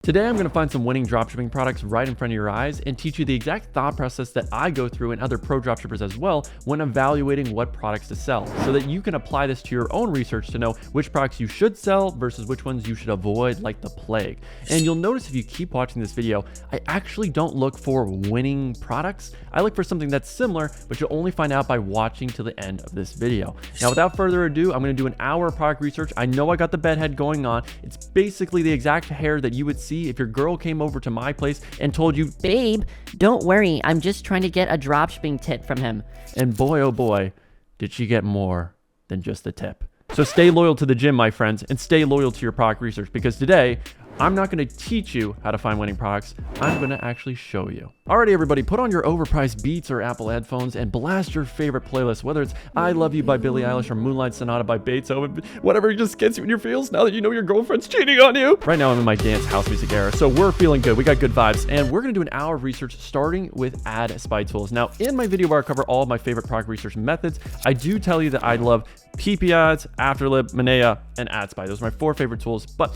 Today, I'm going to find some winning dropshipping products right in front of your eyes and teach you the exact thought process that I go through and other pro dropshippers as well when evaluating what products to sell, so that you can apply this to your own research to know which products you should sell versus which ones you should avoid like the plague. And you'll notice if you keep watching this video, I actually don't look for winning products. I look for something that's similar, but you'll only find out by watching till the end of this video. Now, without further ado, I'm going to do an hour of product research. I know I got the bedhead going on. It's basically the exact hair that you would see if your girl came over to my place and told you, "Babe, don't worry, I'm just trying to get a dropshipping tip from him." And boy, oh boy, did she get more than just the tip. So stay loyal to the gym, my friends, and stay loyal to your product research, because today, I'm not going to teach you how to find winning products. I'm going to actually show you. Alrighty, everybody, put on your overpriced Beats or Apple headphones and blast your favorite playlist, whether it's I Love You by Billie Eilish or Moonlight Sonata by Beethoven, whatever just gets you in your feels now that you know your girlfriend's cheating on you. Right now, I'm in my dance house music era, so we're feeling good. We got good vibes, and we're going to do an hour of research starting with ad spy tools. Now, in my video where I cover all of my favorite product research methods, I do tell you that I love PipiAds, Afterlip, Manea, and AdSpy. Those are my 4 favorite tools, but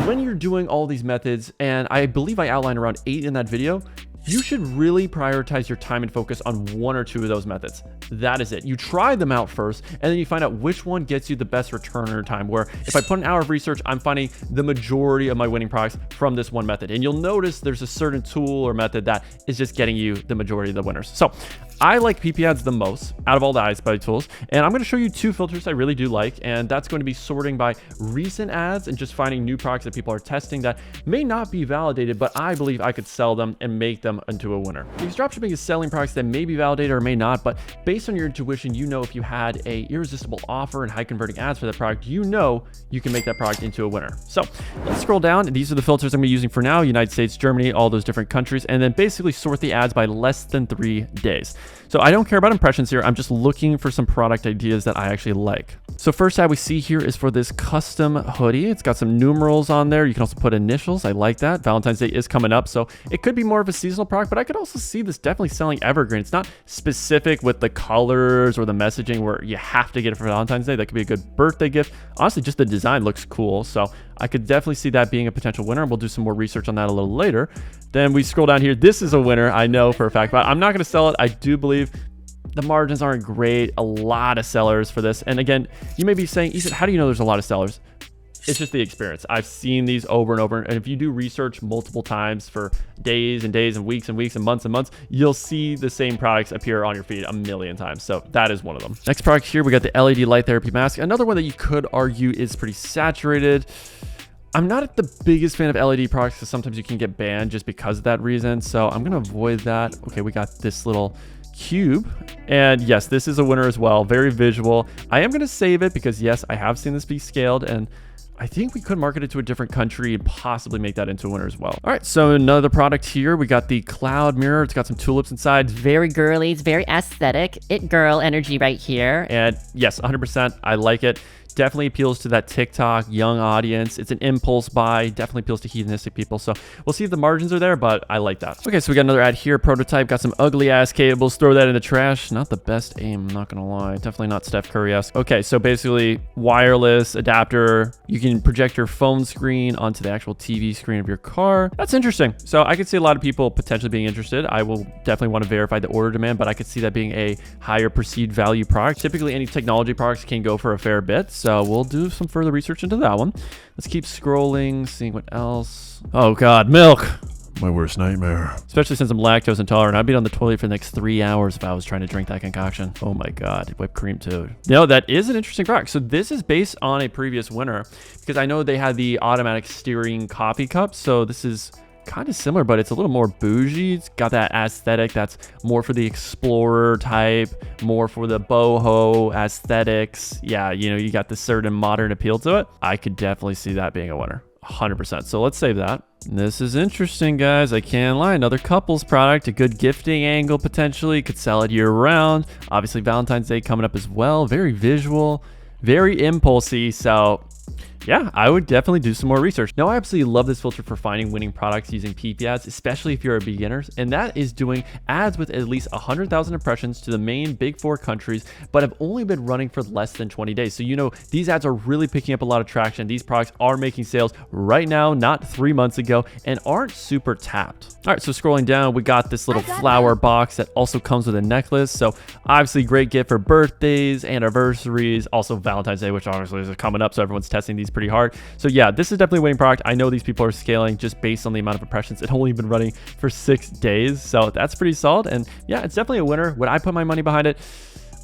when you're doing all these methods, and I believe I outlined around 8 in that video, you should really prioritize your time and focus on 1 or 2 of those methods. That is it. You try them out first, and then you find out which one gets you the best return on your time, where if I put an hour of research, I'm finding the majority of my winning products from this one method. And you'll notice there's a certain tool or method that is just getting you the majority of the winners. So I like PipiAds the most out of all the iSpy tools, and I'm going to show you 2 filters I really do like, and that's going to be sorting by recent ads and just finding new products that people are testing that may not be validated, but I believe I could sell them and make them into a winner. Because dropshipping is selling products that may be validated or may not, but based on your intuition, you know if you had a irresistible offer and high converting ads for that product, you know you can make that product into a winner. So let's scroll down, and these are the filters I'm going to be using for now: United States, Germany, all those different countries, and then basically sort the ads by less than 3 days. So I don't care about impressions here. I'm just looking for some product ideas that I actually like. So first ad we see here is for this custom hoodie. It's got some numerals on there. You can also put initials. I like that. Valentine's Day is coming up, so it could be more of a seasonal product, but I could also see this definitely selling evergreen. It's not specific with the colors or the messaging where you have to get it for Valentine's Day. That could be a good birthday gift. Honestly, just the design looks cool, so I could definitely see that being a potential winner. We'll do some more research on that a little later. Then we scroll down here. This is a winner, I know for a fact, but I'm not going to sell it. I do believe the margins aren't great. A lot of sellers for this. And again, you may be saying, Ethan, how do you know there's a lot of sellers? It's just the experience. I've seen these over and over. And if you do research multiple times for days and days and weeks and weeks and months, you'll see the same products appear on your feed a million times. So that is one of them. Next product here, we got the LED light therapy mask. Another one that you could argue is pretty saturated. I'm not the biggest fan of LED products because sometimes you can get banned just because of that reason. So I'm going to avoid that. Okay, we got this little cube, and yes, this is a winner as well. Very visual. I am going to save it because yes, I have seen this be scaled, and I think we could market it to a different country and possibly make that into a winner as well. All right, so another product here, we got the cloud mirror. It's got some tulips inside. Very girly, it's very aesthetic. It girl energy right here. And yes, 100%, I like it. Definitely appeals to that TikTok young audience. It's an impulse buy. Definitely appeals to hedonistic people. So we'll see if the margins are there, but I like that. Okay, so we got another ad here. Prototype. Got some ugly ass cables. Throw that in the trash. Not the best aim, I'm not gonna lie. Definitely not Steph Curry-esque. Okay, so basically wireless adapter. You can project your phone screen onto the actual TV screen of your car. That's interesting. So I could see a lot of people potentially being interested. I will definitely want to verify the order demand, but I could see that being a higher perceived value product. Typically, any technology products can go for a fair bit. So we'll do some further research into that one. Let's keep scrolling, seeing what else. Oh God, milk. My worst nightmare. Especially since I'm lactose intolerant. I'd be on the toilet for the next 3 hours if I was trying to drink that concoction. Oh my God, whipped cream too. No, that is an interesting product. So this is based on a previous winner because I know they had the automatic steering coffee cup. So this is kind of similar, but it's a little more bougie. It's got that aesthetic that's more for the explorer type, more for the boho aesthetics. Yeah, you know, you got this certain modern appeal to it. I could definitely see that being a winner. 100%. So let's save that. This is interesting, guys. I can't lie. Another couples product, a good gifting angle potentially. Could sell it year round. Obviously, Valentine's Day coming up as well. Very visual, very impulsy. So yeah, I would definitely do some more research. Now, I absolutely love this filter for finding winning products using PipiAds, especially if you're a beginner, and that is doing ads with at least 100,000 impressions to the main big 4 countries, but have only been running for less than 20 days. So, these ads are really picking up a lot of traction. These products are making sales right now, not 3 months ago, and aren't super tapped. All right, so scrolling down, we got this little flower box that also comes with a necklace. So obviously great gift for birthdays, anniversaries, also Valentine's Day, which obviously is coming up. So everyone's testing these pretty hard. So yeah, this is definitely a winning product. I know these people are scaling just based on the amount of impressions. It's only been running for 6 days. So that's pretty solid. And yeah, it's definitely a winner. Would I put my money behind it?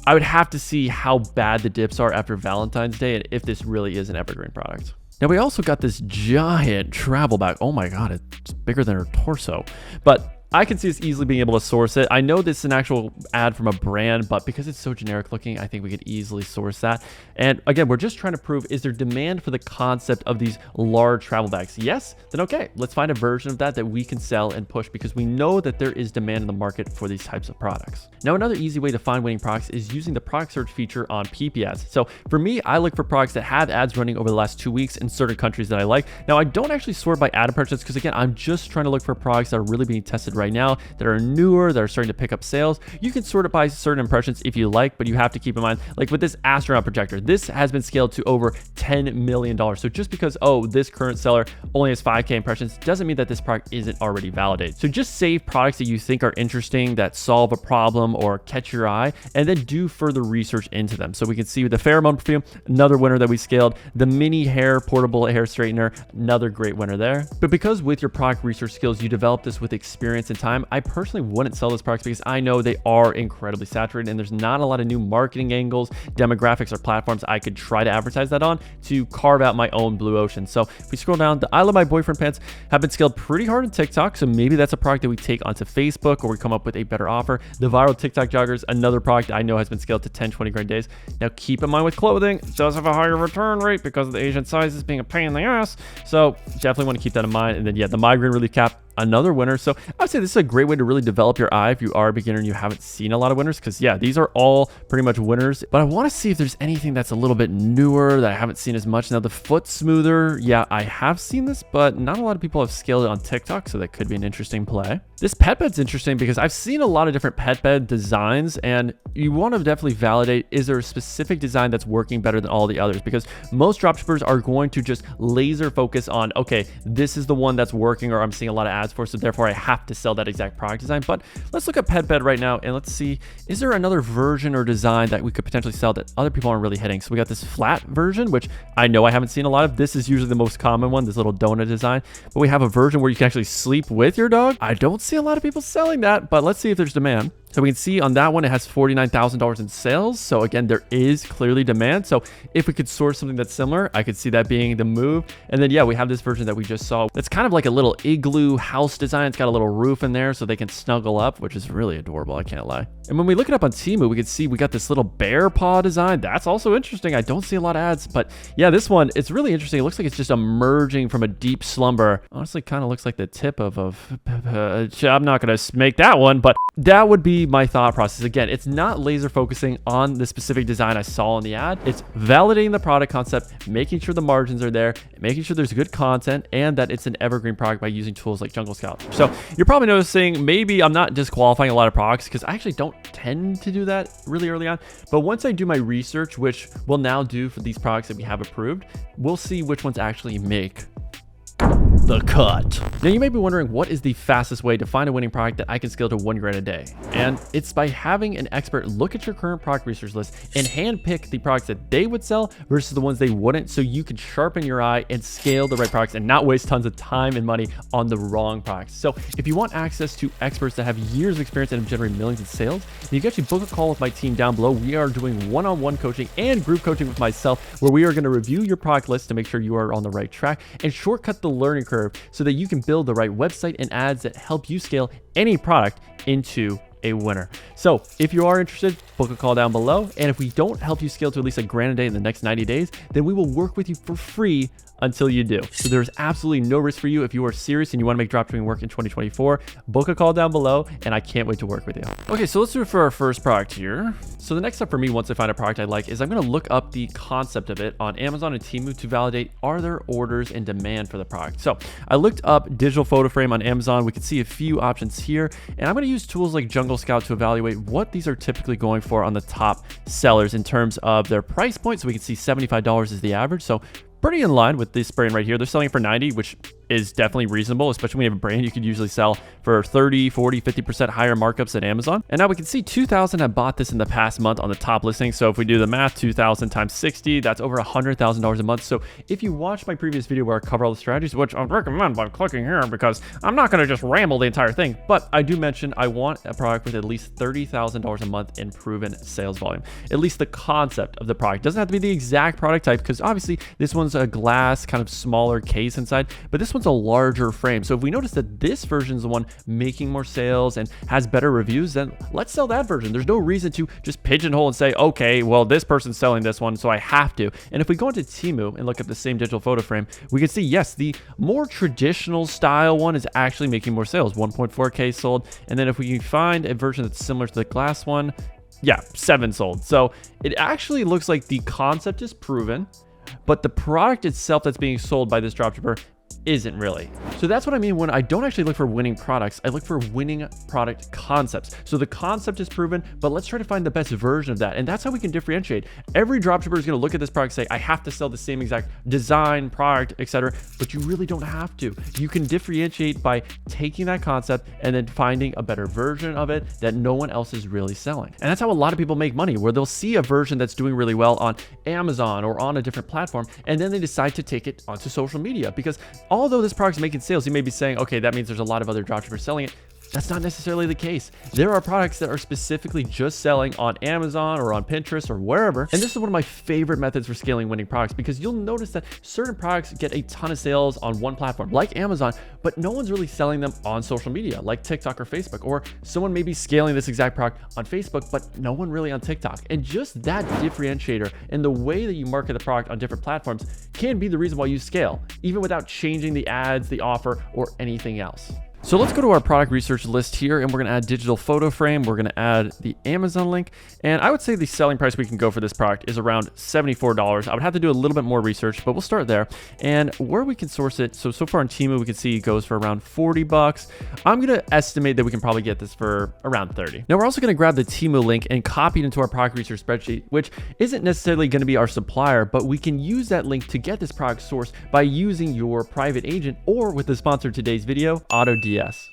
I would have to see how bad the dips are after Valentine's Day and if this really is an evergreen product. Now, we also got this giant travel bag. Oh my God, it's bigger than her torso. But I can see us easily being able to source it. I know this is an actual ad from a brand, but because it's so generic looking, I think we could easily source that. And again, we're just trying to prove, is there demand for the concept of these large travel bags? Yes, then okay, let's find a version of that we can sell and push, because we know that there is demand in the market for these types of products. Now, another easy way to find winning products is using the product search feature on PipiAds. So for me, I look for products that have ads running over the last 2 weeks in certain countries that I like. Now, I don't actually sort by ad impressions because again, I'm just trying to look for products that are really being tested right now, that are newer, that are starting to pick up sales. You can sort it by certain impressions if you like, but you have to keep in mind, like with this astronaut projector, this has been scaled to over $10 million. So just because, this current seller only has 5K impressions doesn't mean that this product isn't already validated. So just save products that you think are interesting, that solve a problem or catch your eye, and then do further research into them. So we can see with the pheromone perfume, another winner that we scaled, the mini hair portable hair straightener, another great winner there. But because with your product research skills, you develop this with experience and time, I personally wouldn't sell this product because I know they are incredibly saturated and there's not a lot of new marketing angles, demographics, or platforms I could try to advertise that on to carve out my own blue ocean. So if we scroll down, the I Love My Boyfriend pants have been scaled pretty hard on TikTok. So maybe that's a product that we take onto Facebook or we come up with a better offer. The viral TikTok joggers, another product I know has been scaled to 10, 20 grand days. Now keep in mind with clothing, it does have a higher return rate because of the Asian sizes being a pain in the ass. So definitely want to keep that in mind. And then yeah, the migraine relief cap, another winner. So I'd say this is a great way to really develop your eye if you are a beginner and you haven't seen a lot of winners, because yeah, these are all pretty much winners. But I want to see if there's anything that's a little bit newer that I haven't seen as much. Now the foot smoother, yeah, I have seen this, but not a lot of people have scaled it on TikTok, so that could be an interesting play. This pet bed's interesting because I've seen a lot of different pet bed designs, and you want to definitely validate, is there a specific design that's working better than all the others? Because most dropshippers are going to just laser focus on, okay, this is the one that's working or I'm seeing a lot of ads for, so therefore I have to sell that exact product design. But let's look at pet bed right now and let's see, is there another version or design that we could potentially sell that other people aren't really hitting? So we got this flat version, which I know I haven't seen a lot of. This is usually the most common one, this little donut design. But we have a version where you can actually sleep with your dog. I don't see a lot of people selling that, but let's see if there's demand. So we can see on that one, it has $49,000 in sales. So again, there is clearly demand. So if we could source something that's similar, I could see that being the move. And then, yeah, we have this version that we just saw. That's kind of like a little igloo house design. It's got a little roof in there so they can snuggle up, which is really adorable. I can't lie. And when we look it up on Temu, we can see we got this little bear paw design. That's also interesting. I don't see a lot of ads, but yeah, this one, it's really interesting. It looks like it's just emerging from a deep slumber. Honestly, kind of looks like the tip of I'm not going to make that one, but that would be my thought process. Again, it's not laser focusing on the specific design I saw in the ad. It's validating the product concept, making sure the margins are there, making sure there's good content, and that it's an evergreen product by using tools like Jungle Scout. So you're probably noticing maybe I'm not disqualifying a lot of products because I actually don't tend to do that really early on. But once I do my research, which we'll now do for these products that we have approved, we'll see which ones actually make the cut. Now you may be wondering, what is the fastest way to find a winning product that I can scale to 1 grand a day? And it's by having an expert look at your current product research list and handpick the products that they would sell versus the ones they wouldn't, so you can sharpen your eye and scale the right products and not waste tons of time and money on the wrong products. So if you want access to experts that have years of experience and have generated millions in sales, then you can actually book a call with my team down below. We are doing one-on-one coaching and group coaching with myself, where we are going to review your product list to make sure you are on the right track and shortcut the learning curve so that you can build the right website and ads that help you scale any product into a winner. So if you are interested, book a call down below. And if we don't help you scale to at least $1 grand a day in the next 90 days, then we will work with you for free until you do. So there's absolutely no risk for you if you are serious and you want to make dropshipping work in 2024. Book a call down below, and I can't wait to work with you. Okay, so let's do it for our first product here. So the next step for me, once I find a product I like, is I'm going to look up the concept of it on Amazon and Temu to validate, are there orders and demand for the product? So I looked up digital photo frame on Amazon. We can see a few options here, and I'm going to use tools like Jungle Scout to evaluate what these are typically going for on the top sellers in terms of their price point. So we can see $75 is the average. So pretty in line with this brand right here. They're selling it for 90, which is definitely reasonable, especially when you have a brand you could usually sell for 30, 40, 50% higher markups than Amazon. And now we can see 2,000 have bought this in the past month on the top listing. So if we do the math, 2,000 times 60, that's over $100,000 a month. So if you watch my previous video where I cover all the strategies, which I recommend by clicking here because I'm not going to just ramble the entire thing, but I do mention I want a product with at least $30,000 a month in proven sales volume. At least the concept of the product. Doesn't have to be the exact product type, because obviously this one's a glass kind of smaller case inside, but this one's a larger frame. So if we notice that this version is the one making more sales and has better reviews, then let's sell that version. There's no reason to just pigeonhole and say, okay, well, this person's selling this one, so I have to. And if we go into Temu and look at the same digital photo frame, we can see, yes, the more traditional style one is actually making more sales, 1.4K sold. And then if we can find a version that's similar to the glass one, yeah, 7 sold. So it actually looks like the concept is proven, but the product itself that's being sold by this dropshipper isn't really. So that's what I mean when I don't actually look for winning products. I look for winning product concepts. So the concept is proven, but let's try to find the best version of that. And that's how we can differentiate. Every dropshipper is going to look at this product and say, I have to sell the same exact design, product, etc. But you really don't have to. You can differentiate by taking that concept and then finding a better version of it that no one else is really selling. And that's how a lot of people make money, where they'll see a version that's doing really well on Amazon or on a different platform, and then they decide to take it onto social media. Because although this product's making sales, you may be saying, okay, that means there's a lot of other dropshippers selling it. That's not necessarily the case. There are products that are specifically just selling on Amazon or on Pinterest or wherever. And this is one of my favorite methods for scaling winning products, because you'll notice that certain products get a ton of sales on one platform like Amazon, but no one's really selling them on social media like TikTok or Facebook, or someone may be scaling this exact product on Facebook, but no one really on TikTok. And just that differentiator and the way that you market the product on different platforms can be the reason why you scale, even without changing the ads, the offer, or anything else. So let's go to our product research list here, and we're going to add digital photo frame. We're going to add the Amazon link, and I would say the selling price we can go for this product is around $74. I would have to do a little bit more research, but we'll start there. And where we can source it, so far on Temu, we can see it goes for around $40. I'm going to estimate that we can probably get this for around $30. Now we're also going to grab the Temu link and copy it into our product research spreadsheet, which isn't necessarily going to be our supplier, but we can use that link to get this product sourced by using your private agent, or with the sponsor of today's video, AutoDS.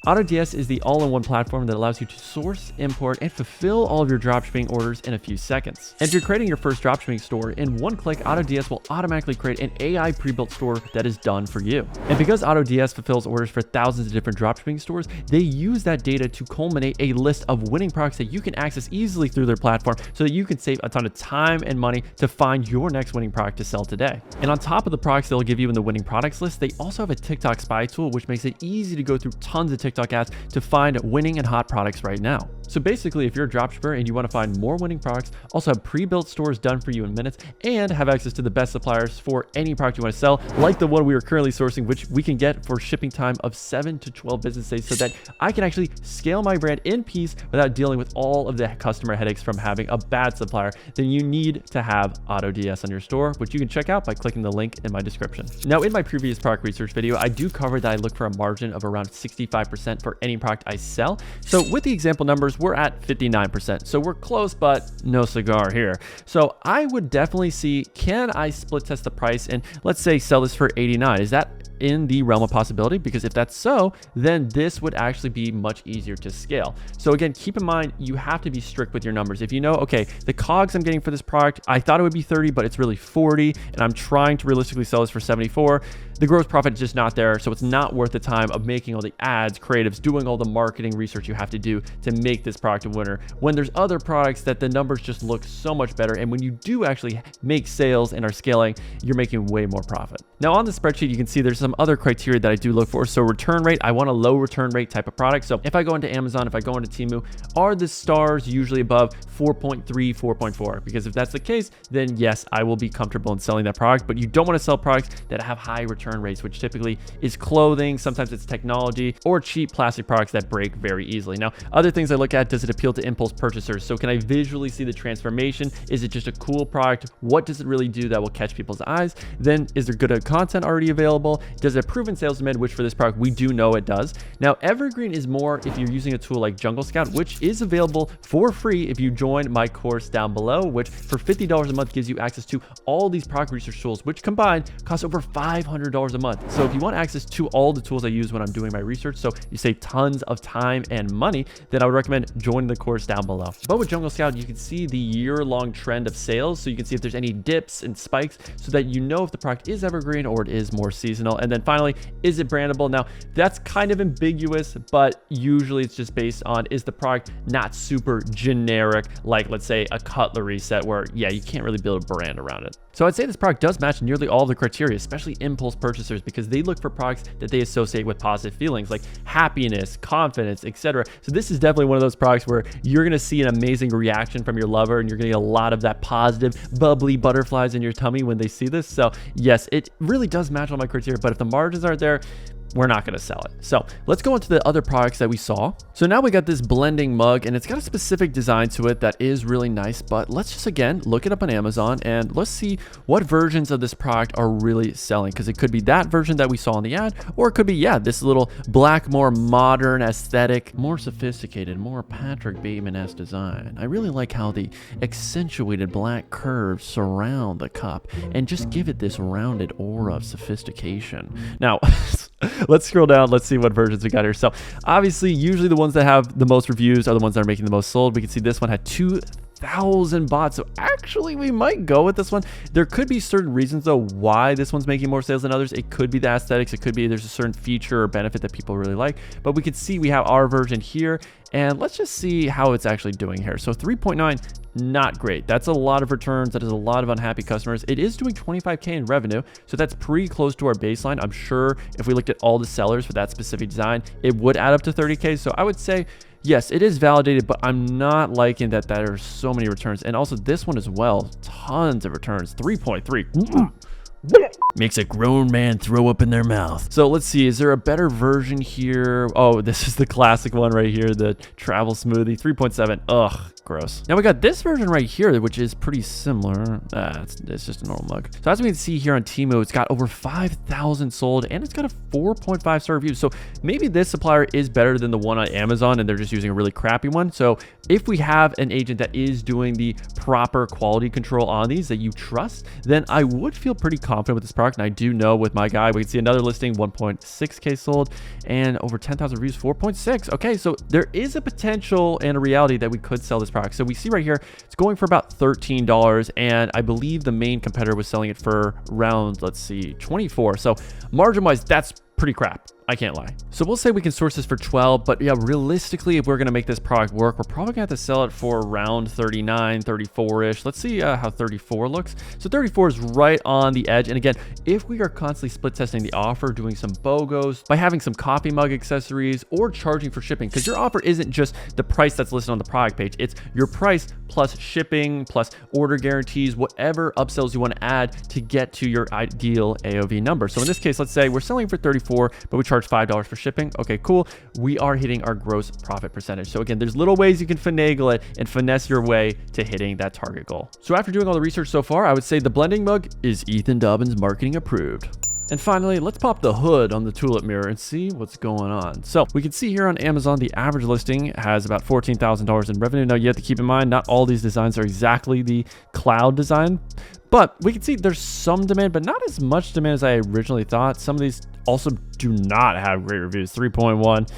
AutoDS is the all-in-one platform that allows you to source, import, and fulfill all of your dropshipping orders in a few seconds. And if you're creating your first dropshipping store, in one click, AutoDS will automatically create an AI pre-built store that is done for you. And because AutoDS fulfills orders for thousands of different dropshipping stores, they use that data to culminate a list of winning products that you can access easily through their platform, so that you can save a ton of time and money to find your next winning product to sell today. And on top of the products they'll give you in the winning products list, they also have a TikTok spy tool, which makes it easy to go through tons of TikTok ads to find winning and hot products right now. So basically, if you're a dropshipper and you want to find more winning products, also have pre-built stores done for you in minutes, and have access to the best suppliers for any product you want to sell, like the one we are currently sourcing, which we can get for shipping time of 7 to 12 business days, so that I can actually scale my brand in peace without dealing with all of the customer headaches from having a bad supplier, then you need to have AutoDS on your store, which you can check out by clicking the link in my description. Now, in my previous product research video, I do cover that I look for a margin of around 65% for any product I sell. So with the example numbers, we're at 59%. So we're close, but no cigar here. So I would definitely see, can I split test the price and let's say sell this for 89? Is that in the realm of possibility? Because if that's so, then this would actually be much easier to scale. So again, keep in mind, you have to be strict with your numbers. If you know, okay, the COGS I'm getting for this product, I thought it would be 30, but it's really 40, and I'm trying to realistically sell this for 74, the gross profit is just not there. So it's not worth the time of making all the ads, creatives, doing all the marketing research you have to do to make this product a winner, when there's other products that the numbers just look so much better. And when you do actually make sales and are scaling, you're making way more profit. Now on the spreadsheet, you can see there's some other criteria that I do look for. So return rate, I want a low return rate type of product. So if I go into Amazon, if I go into Temu, are the stars usually above 4.3, 4.4? Because if that's the case, then yes, I will be comfortable in selling that product. But you don't want to sell products that have high return rates, which typically is clothing, sometimes it's technology, or cheap plastic products that break very easily. Now, other things I look at, does it appeal to impulse purchasers? So can I visually see the transformation? Is it just a cool product? What does it really do that will catch people's eyes? Then is there good content already available? Does it have proven sales demand, which for this product, we do know it does. Now, Evergreen is more if you're using a tool like Jungle Scout, which is available for free if you join my course down below, which for $50 a month gives you access to all these product research tools, which combined cost over $500 a month. So if you want access to all the tools I use when I'm doing my research, so you save tons of time and money, then I would recommend joining the course down below. But with Jungle Scout, you can see the year-long trend of sales. So you can see if there's any dips and spikes so that you know if the product is evergreen or it is more seasonal. And then finally, is it brandable? Now, that's kind of ambiguous, but usually it's just based on, is the product not super generic, like let's say a cutlery set where, yeah, you can't really build a brand around it. So I'd say this product does match nearly all the criteria, especially impulse purchasers, because they look for products that they associate with positive feelings like happiness, confidence, etc. So this is definitely one of those products where you're going to see an amazing reaction from your lover, and you're going to get a lot of that positive, bubbly butterflies in your tummy when they see this. So yes, it really does match all my criteria, but if the margins aren't there, we're not going to sell it. So let's go into the other products that we saw. So now we got this blending mug, and it's got a specific design to it that is really nice, but let's just again look it up on Amazon and let's see what versions of this product are really selling, because it could be that version that we saw in the ad, or it could be, yeah, this little black, more modern aesthetic, more sophisticated, more Patrick Bateman-esque design. I really like how the accentuated black curves surround the cup and just give it this rounded aura of sophistication. Now, let's scroll down. Let's see what versions we got here. So obviously, usually the ones that have the most reviews are the ones that are making the most sold. We can see this one had 2,000 bots. So actually, we might go with this one. There could be certain reasons though why this one's making more sales than others. It could be the aesthetics. It could be there's a certain feature or benefit that people really like. But we can see we have our version here, and let's just see how it's actually doing here. So 3.9. Not great. That's a lot of returns. That is a lot of unhappy customers. It is doing 25K in revenue, so that's pretty close to our baseline. I'm sure if we looked at all the sellers for that specific design, it would add up to 30K. So I would say, yes, it is validated, but I'm not liking that there are so many returns. And also this one as well, tons of returns, 3.3. Makes a grown man throw up in their mouth. So let's see, is there a better version here? Oh, this is the classic one right here, the travel smoothie, 3.7. Ugh, gross. Now we got this version right here, which is pretty similar. It's just a normal mug. So as we can see here on Temu, it's got over 5,000 sold, and it's got a 4.5 star review. So maybe this supplier is better than the one on Amazon, and they're just using a really crappy one. So if we have an agent that is doing the proper quality control on these that you trust, then I would feel pretty confident with this product. And I do know with my guy, we can see another listing, 1.6K sold, and over 10,000 reviews, 4.6. Okay, so there is a potential and a reality that we could sell this product. So we see right here, it's going for about $13, and I believe the main competitor was selling it for around, let's see, 24. So margin-wise, that's pretty crap. I can't lie. So we'll say we can source this for 12, but yeah, realistically, if we're going to make this product work, we're probably going to have to sell it for around 39, 34-ish. Let's see how 34 looks. So 34 is right on the edge. And again, if we are constantly split testing the offer, doing some BOGOs, by having some coffee mug accessories or charging for shipping, because your offer isn't just the price that's listed on the product page, it's your price plus shipping, plus order guarantees, whatever upsells you want to add to get to your ideal AOV number. So in this case, let's say we're selling for 34, but we charge $5 for shipping. Okay, cool. We are hitting our gross profit percentage. So again, there's little ways you can finagle it and finesse your way to hitting that target goal. So after doing all the research so far, I would say the blending mug is Ethan Dobbins marketing approved. And finally, let's pop the hood on the Tulip mirror and see what's going on. So we can see here on Amazon, the average listing has about $14,000 in revenue. Now you have to keep in mind, not all these designs are exactly the cloud design, but we can see there's some demand, but not as much demand as I originally thought. Some of these also do not have great reviews, 3.1.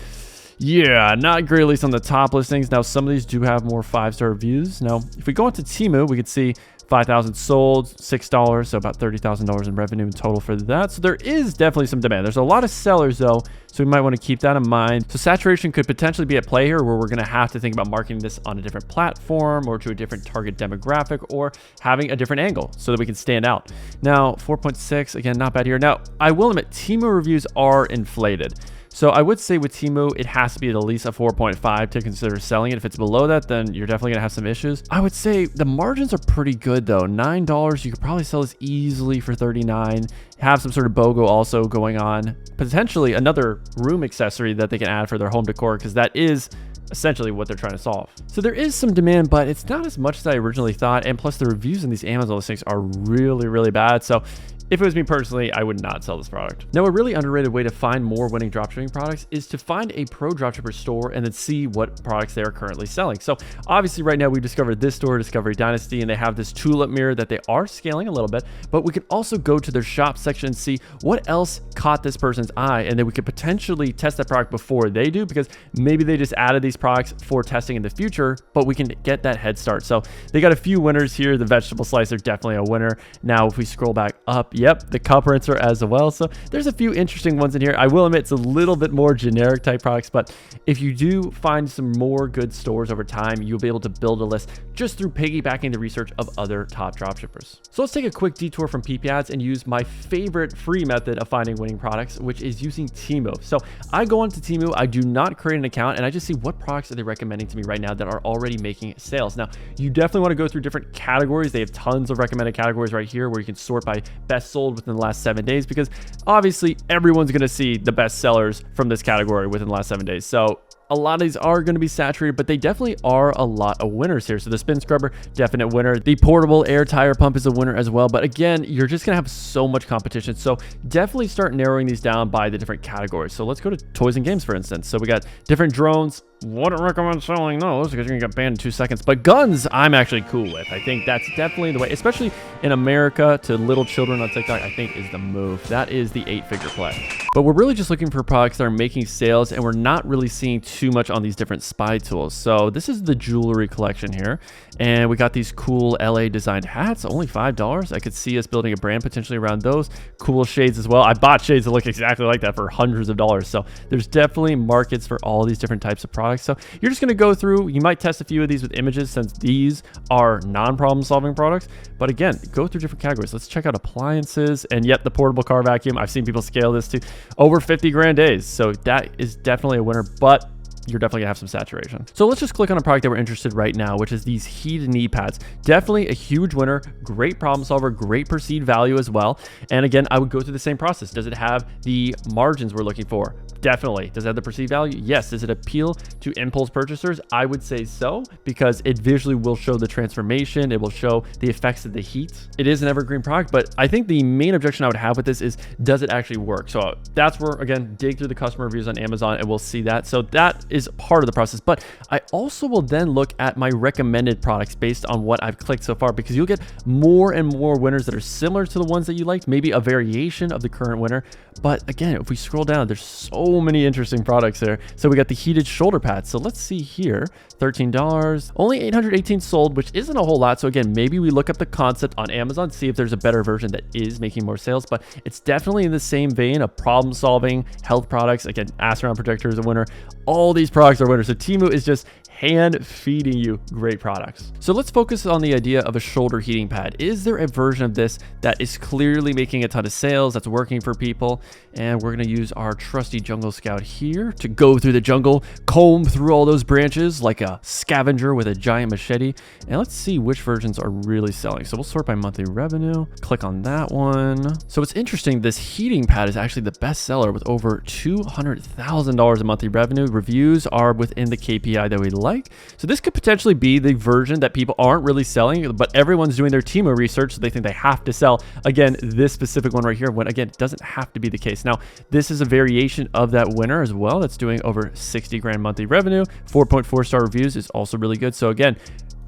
Yeah, not great, at least on the top listings. Now, some of these do have more 5-star reviews. Now, if we go into Temu, we could see 5,000 sold, $6, so about $30,000 in revenue in total for that. So there is definitely some demand. There's a lot of sellers though, so we might want to keep that in mind. So saturation could potentially be at play here, where we're going to have to think about marketing this on a different platform or to a different target demographic, or having a different angle so that we can stand out. Now, 4.6, again, not bad here. Now, I will admit, Temu reviews are inflated. So I would say with Temu, it has to be at least a 4.5 to consider selling it. If it's below that, then you're definitely gonna have some issues. I would say the margins are pretty good though. $9, you could probably sell this easily for $39. Have some sort of BOGO also going on. Potentially another room accessory that they can add for their home decor, because that is essentially what they're trying to solve. So there is some demand, but it's not as much as I originally thought. And plus the reviews in these Amazon listings are really, really bad. So if it was me personally, I would not sell this product. Now, a really underrated way to find more winning dropshipping products is to find a pro dropshipper store and then see what products they are currently selling. So obviously right now we discovered this store, Discovery Dynasty, and they have this Tulip mirror that they are scaling a little bit, but we can also go to their shop section and see what else caught this person's eye, and then we could potentially test that product before they do, because maybe they just added these products for testing in the future, but we can get that head start. So they got a few winners here. The vegetable slicer, definitely a winner. Now, if we scroll back up, yep, the cup rinser as well. So there's a few interesting ones in here. I will admit it's a little bit more generic type products, but if you do find some more good stores over time, you'll be able to build a list just through piggybacking the research of other top dropshippers. So let's take a quick detour from PipiAds and use my favorite free method of finding winning products, which is using Temu. So I go onto Temu, I do not create an account, and I just see what products are they recommending to me right now that are already making sales. Now, you definitely want to go through different categories. They have tons of recommended categories right here where you can sort by best sold within the last 7 days, because obviously everyone's going to see the best sellers from this category within the last 7 days. So a lot of these are going to be saturated, but they definitely are a lot of winners here. So the spin scrubber, definite winner. The portable air tire pump is a winner as well. But again, you're just going to have so much competition. So definitely start narrowing these down by the different categories. So let's go to toys and games, for instance. So we got different drones. Wouldn't recommend selling those because you're gonna get banned in 2 seconds. But guns, I'm actually cool with. I think that's definitely the way, especially in America, to little children on TikTok, I think is the move. That is the 8-figure play. But we're really just looking for products that are making sales, and we're not really seeing too much on these different spy tools. So this is the jewelry collection here, and we got these cool LA designed hats, only $5. I could see us building a brand potentially around those. Cool shades as well. I bought shades that look exactly like that for hundreds of dollars. So there's definitely markets for all these different types of products. So you're just going to go through, you might test a few of these with images since these are non-problem solving products. But again, go through different categories. Let's check out appliances, and yep, the portable car vacuum. I've seen people scale this to over 50 grand days. So that is definitely a winner, but you're definitely gonna have some saturation. So let's just click on a product that we're interested in right now, which is these heated knee pads. Definitely a huge winner, great problem solver, great perceived value as well. And again, I would go through the same process. Does it have the margins we're looking for? Definitely. Does it have the perceived value? Yes. Does it appeal to impulse purchasers? I would say so, because it visually will show the transformation. It will show the effects of the heat. It is an evergreen product, but I think the main objection I would have with this is, does it actually work? So that's where, again, dig through the customer reviews on Amazon and we'll see that. So that is part of the process, but I also will then look at my recommended products based on what I've clicked so far, because you'll get more and more winners that are similar to the ones that you liked, maybe a variation of the current winner. But again, if we scroll down, there's so many interesting products there. So we got the heated shoulder pads. So let's see here, $13, only 818 sold, which isn't a whole lot. So again, maybe we look up the concept on Amazon, see if there's a better version that is making more sales, but it's definitely in the same vein of problem solving health products. Again, Asteron Protector is a winner. All these products are winners. So Temu is just hand feeding you great products. So let's focus on the idea of a shoulder heating pad. Is there a version of this that is clearly making a ton of sales, that's working for people? And we're gonna use our trusty Jungle Scout here to go through the jungle, comb through all those branches like a scavenger with a giant machete. And let's see which versions are really selling. So we'll sort by monthly revenue, click on that one. So it's interesting, this heating pad is actually the best seller with over $200,000 in monthly revenue. Reviews are within the KPI that we like. So this could potentially be the version that people aren't really selling, but everyone's doing their Temu research, so they think they have to sell. Again, this specific one right here, when again, it doesn't have to be the case. Now, this is a variation of that winner as well. That's doing over 60 grand monthly revenue. 4.4 star reviews is also really good. So again,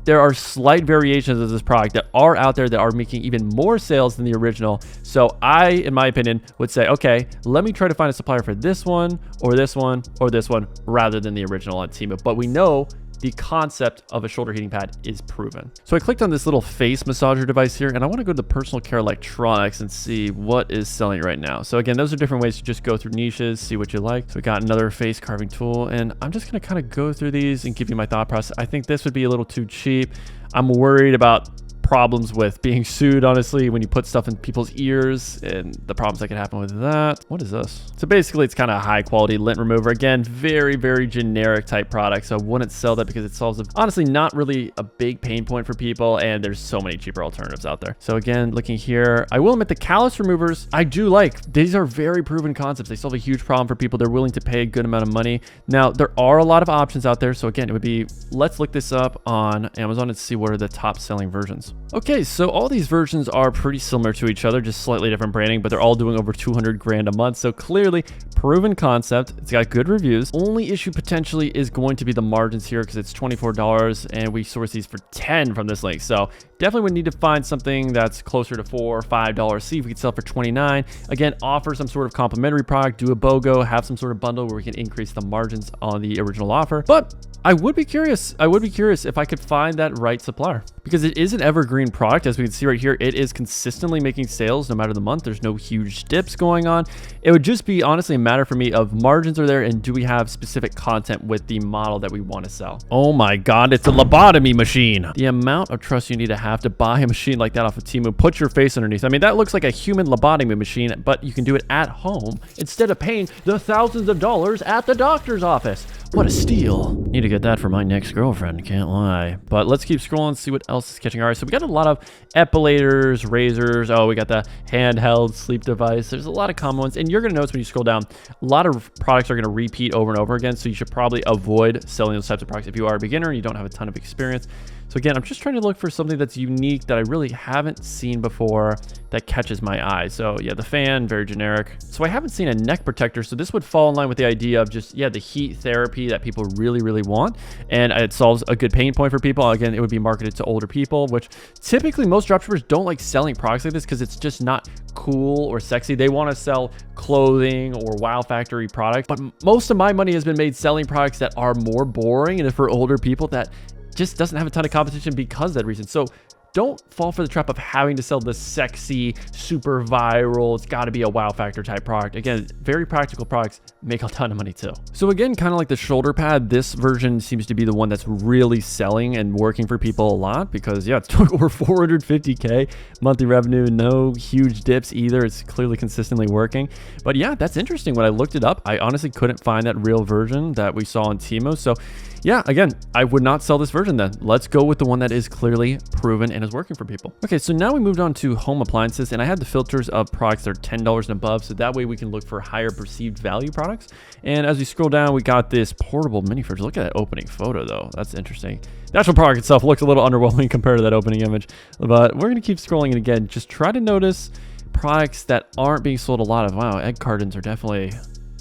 there are slight variations of this product that are out there that are making even more sales than the original. So I, in my opinion, would say, okay, let me try to find a supplier for this one or this one or this one rather than the original on Temu. But we know the concept of a shoulder heating pad is proven. So I clicked on this little face massager device here, and I want to go to the personal care electronics and see what is selling right now. So again, those are different ways to just go through niches, see what you like. So we got another face carving tool, and I'm just going to kind of go through these and give you my thought process. I think this would be a little too cheap. I'm worried about problems with being sued, honestly, when you put stuff in people's ears and the problems that can happen with that. What is this? So basically it's kind of a high quality lint remover. Again, very, very generic type product. So I wouldn't sell that because it solves honestly not really a big pain point for people. And there's so many cheaper alternatives out there. So again, looking here, I will admit the callus removers, I do like. These are very proven concepts. They solve a huge problem for people. They're willing to pay a good amount of money. Now, there are a lot of options out there. So again, it would be, let's look this up on Amazon and see what are the top selling versions. Okay, so all these versions are pretty similar to each other, just slightly different branding, but they're all doing over 200 grand a month. So clearly proven concept. It's got good reviews. Only issue potentially is going to be the margins here because it's $24 and we source these for 10 from this link. So definitely would need to find something that's closer to $4 or $5. See if we could sell for 29. Again, offer some sort of complimentary product, do a BOGO, have some sort of bundle where we can increase the margins on the original offer. But I would be curious. I would be curious if I could find that right supplier because it is an evergreen product. As we can see right here, it is consistently making sales no matter the month. There's no huge dips going on. It would just be honestly a matter for me of margins are there and do we have specific content with the model that we want to sell. Oh my God, it's a lobotomy machine. The amount of trust you need to buy a machine like that off of Temu, put your face underneath. I mean, that looks like a human lobotomy machine, but you can do it at home instead of paying the thousands of dollars at the doctor's office. What a steal. Need to get that for my next girlfriend, can't lie. But let's keep scrolling, see what else is catching our eye. So we got a lot of epilators, razors. Oh, we got the handheld sleep device. There's a lot of common ones. And you're gonna notice when you scroll down, a lot of products are gonna repeat over and over again. So you should probably avoid selling those types of products if you are a beginner and you don't have a ton of experience. So again, I'm just trying to look for something that's unique that I really haven't seen before that catches my eye. So yeah, the fan, very generic. So I haven't seen a neck protector. So this would fall in line with the idea of just, yeah, the heat therapy that people really, really want. And it solves a good pain point for people. Again, it would be marketed to older people, which typically most dropshippers don't like selling products like this because it's just not cool or sexy. They want to sell clothing or wow factory products. But most of my money has been made selling products that are more boring and for older people that just doesn't have a ton of competition because of that reason. So don't fall for the trap of having to sell this sexy, super viral, it's got to be a wow factor type product. Again, very practical products make a ton of money too. So again, kind of like the shoulder pad, this version seems to be the one that's really selling and working for people a lot because yeah, it's doing over 450K monthly revenue, no huge dips either. It's clearly consistently working. But yeah, that's interesting. When I looked it up, I honestly couldn't find that real version that we saw on Temu. So yeah, again, I would not sell this version then. Let's go with the one that is clearly proven and is working for people. Okay, so now we moved on to home appliances and I had the filters of products that are $10 and above. So that way we can look for higher perceived value products. And as we scroll down, we got this portable mini fridge. Look at that opening photo though. That's interesting. The actual product itself looks a little underwhelming compared to that opening image, but we're gonna keep scrolling and again, just try to notice products that aren't being sold a lot of. Wow, egg cartons are definitely,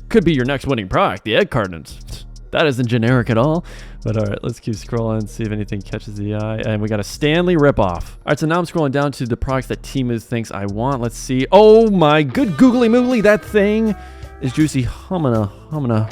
could be your next winning product, the egg cartons. That isn't generic at all, but all right, let's keep scrolling, see if anything catches the eye. And we got a Stanley ripoff. All right, so now I'm scrolling down to the products that Temu thinks I want. Let's see. Oh my good googly moogly, that thing is juicy. Humana.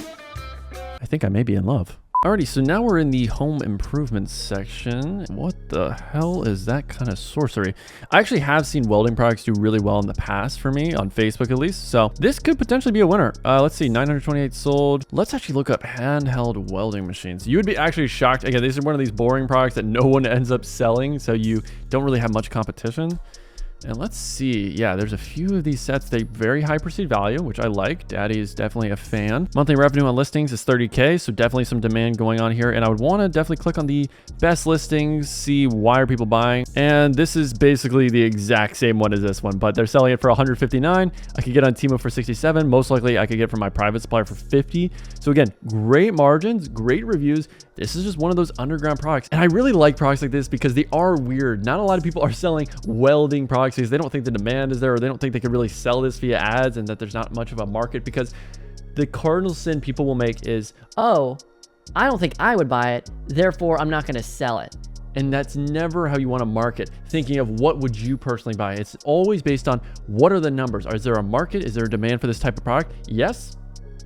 I think I may be in love. Alrighty, so now we're in the home improvement section. What the hell is that kind of sorcery? I actually have seen welding products do really well in the past for me, on Facebook at least. So this could potentially be a winner. Let's see, 928 sold. Let's actually look up handheld welding machines. You would be actually shocked. Again, these are one of these boring products that no one ends up selling, so you don't really have much competition. And let's see. Yeah, there's a few of these sets. They very high perceived value, which I like. Daddy is definitely a fan. Monthly revenue on listings is 30K, so definitely some demand going on here. And I would want to definitely click on the best listings, see why are people buying. And this is basically the exact same one as this one, but they're selling it for 159. I could get on Temu for 67. Most likely I could get from my private supplier for 50. So again, great margins, great reviews. This is just one of those underground products. And I really like products like this because they are weird. Not a lot of people are selling welding products because they don't think the demand is there, or they don't think they can really sell this via ads and that there's not much of a market, because the cardinal sin people will make is, Oh, I don't think I would buy it, therefore I'm not going to sell it. And that's never how you want to market, thinking of what would you personally buy. It's always based on what are the numbers? Is there a market? Is there a demand for this type of product? Yes.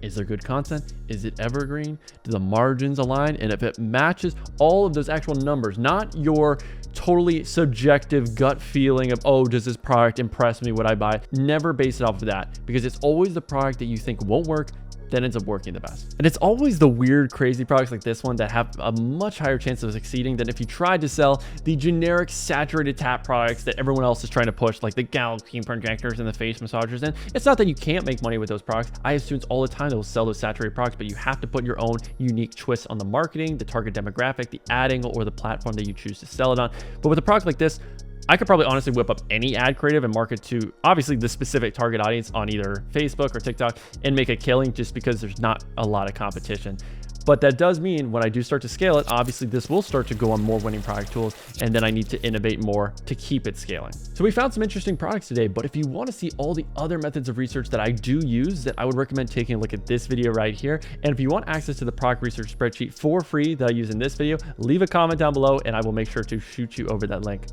Is there good content? Is it evergreen? Do the margins align? And if it matches all of those actual numbers, not your totally subjective gut feeling of, oh, does this product impress me? Would I buy it? Never base it off of that, because it's always the product that you think won't work that ends up working the best. And it's always the weird, crazy products like this one that have a much higher chance of succeeding than if you tried to sell the generic saturated tap products that everyone else is trying to push, like the galaxy projectors and the face massagers. And it's not that you can't make money with those products. I have students all the time that will sell those saturated products, but you have to put your own unique twist on the marketing, the target demographic, the ad angle, or the platform that you choose to sell it on. But with a product like this, I could probably honestly whip up any ad creative and market to obviously the specific target audience on either Facebook or TikTok and make a killing, just because there's not a lot of competition. But that does mean when I do start to scale it, obviously this will start to go on more winning product tools, and then I need to innovate more to keep it scaling. So we found some interesting products today, but if you want to see all the other methods of research that I do use, that I would recommend taking a look at this video right here. And if you want access to the product research spreadsheet for free that I use in this video, leave a comment down below and I will make sure to shoot you over that link.